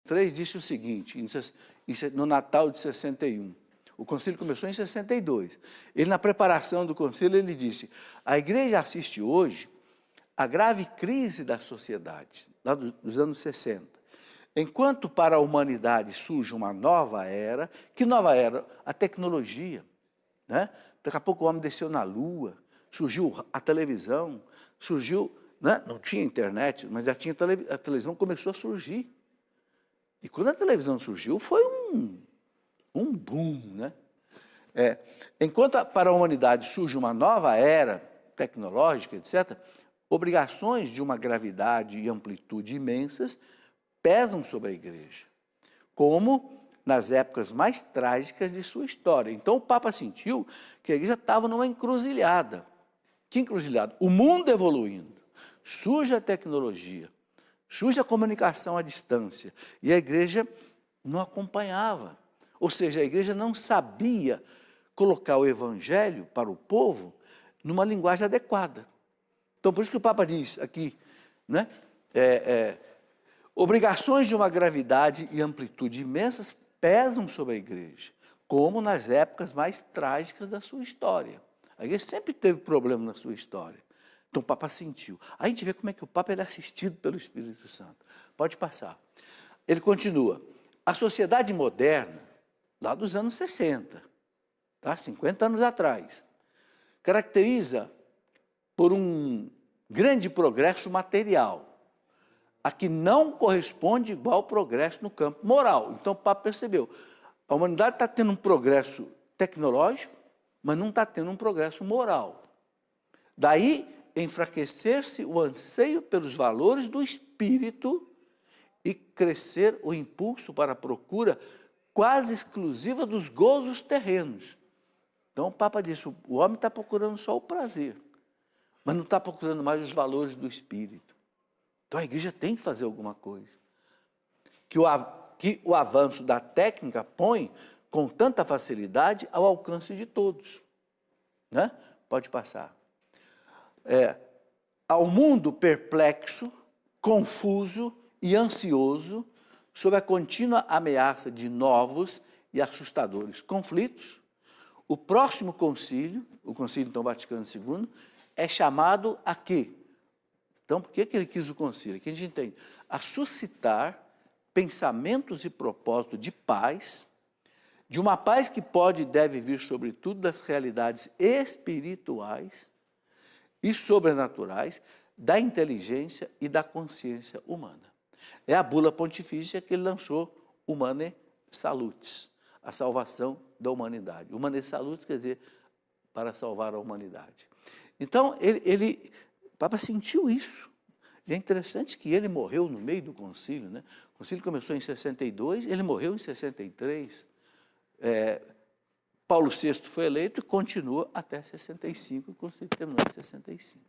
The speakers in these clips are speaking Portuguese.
III disse o seguinte, no Natal de 61. O concílio começou em 62. Ele, na preparação do concílio, ele disse: a igreja assiste hoje à grave crise da sociedade, lá dos anos 60. Enquanto para a humanidade surge uma nova era, que nova era? A tecnologia. Né? Daqui a pouco o homem desceu na Lua, surgiu a televisão, surgiu, né? Não tinha internet, mas já tinha a televisão começou a surgir. E quando a televisão surgiu, foi um boom, né? Enquanto para a humanidade surge uma nova era tecnológica, etc., obrigações de uma gravidade e amplitude imensas pesam sobre a igreja, como nas épocas mais trágicas de sua história. Então o Papa sentiu que a igreja estava numa encruzilhada. Que encruzilhada? O mundo evoluindo, surge a tecnologia, surge a comunicação à distância, e a igreja não acompanhava. Ou seja, a igreja não sabia colocar o evangelho para o povo numa linguagem adequada. Então, por isso que o Papa diz aqui, né? Obrigações de uma gravidade e amplitude imensas pesam sobre a igreja, como nas épocas mais trágicas da sua história. A igreja sempre teve problema na sua história. Então, o Papa sentiu. Aí a gente vê como é que o Papa é assistido pelo Espírito Santo. Pode passar. Ele continua. A sociedade moderna, lá dos anos 60, tá? 50 anos atrás, caracteriza por um grande progresso material, a que não corresponde igual progresso no campo moral. Então o Papa percebeu, a humanidade está tendo um progresso tecnológico, mas não está tendo um progresso moral. Daí, enfraquecer-se o anseio pelos valores do espírito e crescer o impulso para a procura quase exclusiva dos gozos terrenos. Então o Papa disse, o homem está procurando só o prazer, mas não está procurando mais os valores do espírito. Então a igreja tem que fazer alguma coisa. Que o avanço da técnica põe com tanta facilidade ao alcance de todos. Né? Pode passar. Ao mundo perplexo, confuso e ansioso, sob a contínua ameaça de novos e assustadores conflitos, o próximo concílio, o Concílio então, Vaticano II, é chamado a quê? Então, por que ele quis o concílio? Que a gente entende. A suscitar pensamentos e propósitos de paz, de uma paz que pode e deve vir, sobretudo, das realidades espirituais e sobrenaturais, da inteligência e da consciência humana. É a bula pontifícia que ele lançou, Humanae Salutis, a salvação da humanidade. Humanae Salutis quer dizer para salvar a humanidade. Então, o Papa sentiu isso. E é interessante que ele morreu no meio do concílio, né? O concílio começou em 62, ele morreu em 63. Paulo VI foi eleito e continua até 65, o concílio terminou em 65.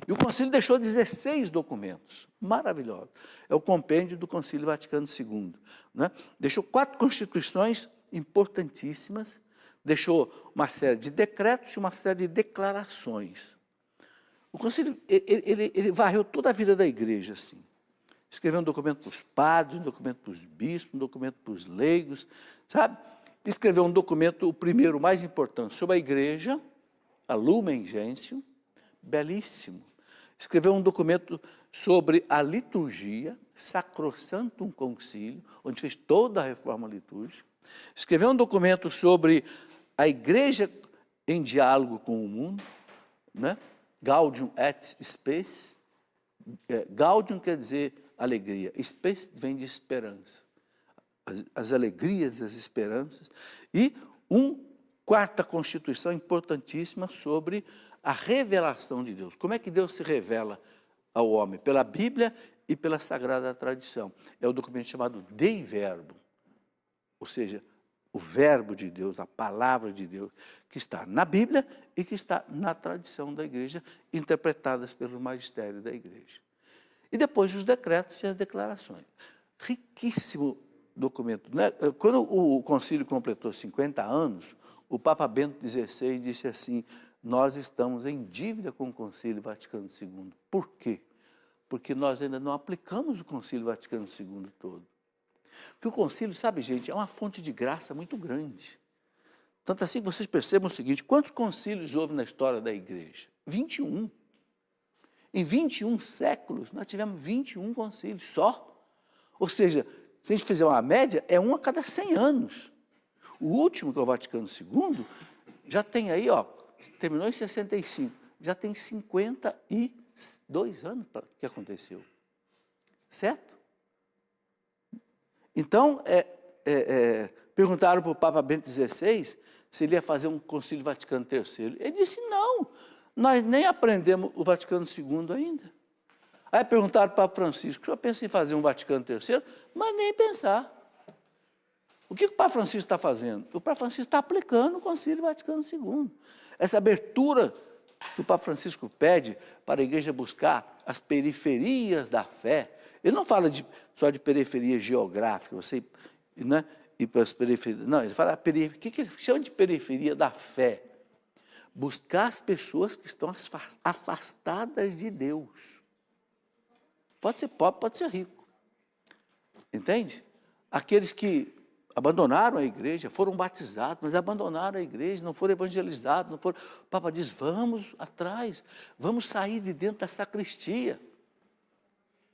E o concílio deixou 16 documentos, maravilhosos. É o compêndio do Concílio Vaticano II. Né? Deixou 4 constituições importantíssimas, deixou uma série de decretos e uma série de declarações. O concílio, ele varreu toda a vida da igreja, assim. Escreveu um documento para os padres, um documento para os bispos, um documento para os leigos, sabe? Escreveu um documento, o primeiro, o mais importante, sobre a igreja, a Lumen Gentium, belíssimo. Escreveu um documento sobre a liturgia, Sacrosanctum Concilium, onde fez toda a reforma litúrgica. Escreveu um documento sobre a igreja em diálogo com o mundo, né? Gaudium et Spes. Gaudium quer dizer alegria, Spes vem de esperança. As alegrias e as esperanças. E quarta constituição importantíssima sobre a revelação de Deus. Como é que Deus se revela ao homem? Pela Bíblia e pela Sagrada Tradição. É o documento chamado Dei Verbum, ou seja, o verbo de Deus, a palavra de Deus, que está na Bíblia e que está na tradição da igreja, interpretadas pelo magistério da igreja. E depois os decretos e as declarações. Riquíssimo documento. Né? Quando o concílio completou 50 anos, o Papa Bento XVI disse assim, nós estamos em dívida com o Concílio Vaticano II. Por quê? Porque nós ainda não aplicamos o Concílio Vaticano II todo. Que o concílio, sabe, gente, é uma fonte de graça muito grande. Tanto assim que vocês percebam o seguinte, quantos concílios houve na história da igreja? 21. Em 21 séculos, nós tivemos 21 concílios só. Ou seja, se a gente fizer uma média, é um a cada 100 anos. O último, que é o Vaticano II, já tem aí, ó, terminou em 65, já tem 52 anos que aconteceu. Certo? Então, perguntaram para o Papa Bento XVI se ele ia fazer um concílio Vaticano III. Ele disse, não, nós nem aprendemos o Vaticano II ainda. Aí perguntaram para o Papa Francisco, o senhor pensa em fazer um Vaticano III? Mas nem pensar. O que o Papa Francisco está fazendo? O Papa Francisco está aplicando o concílio Vaticano II. Essa abertura que o Papa Francisco pede para a igreja buscar as periferias da fé. Ele não fala só de periferia geográfica, você, né, ir para as periferias. Não, ele fala o que ele chama de periferia da fé? Buscar as pessoas que estão afastadas de Deus. Pode ser pobre, pode ser rico. Entende? Aqueles que abandonaram a igreja, foram batizados, mas abandonaram a igreja, não foram evangelizados, não foram... O Papa diz, vamos atrás, vamos sair de dentro da sacristia,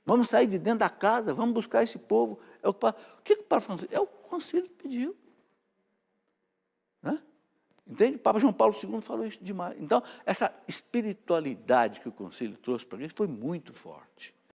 vamos sair de dentro da casa, vamos buscar esse povo. O que o Papa Francisco... É o concílio pediu. Né? Entende? O Papa João Paulo II falou isso demais. Então, essa espiritualidade que o concílio trouxe para a gente foi muito forte.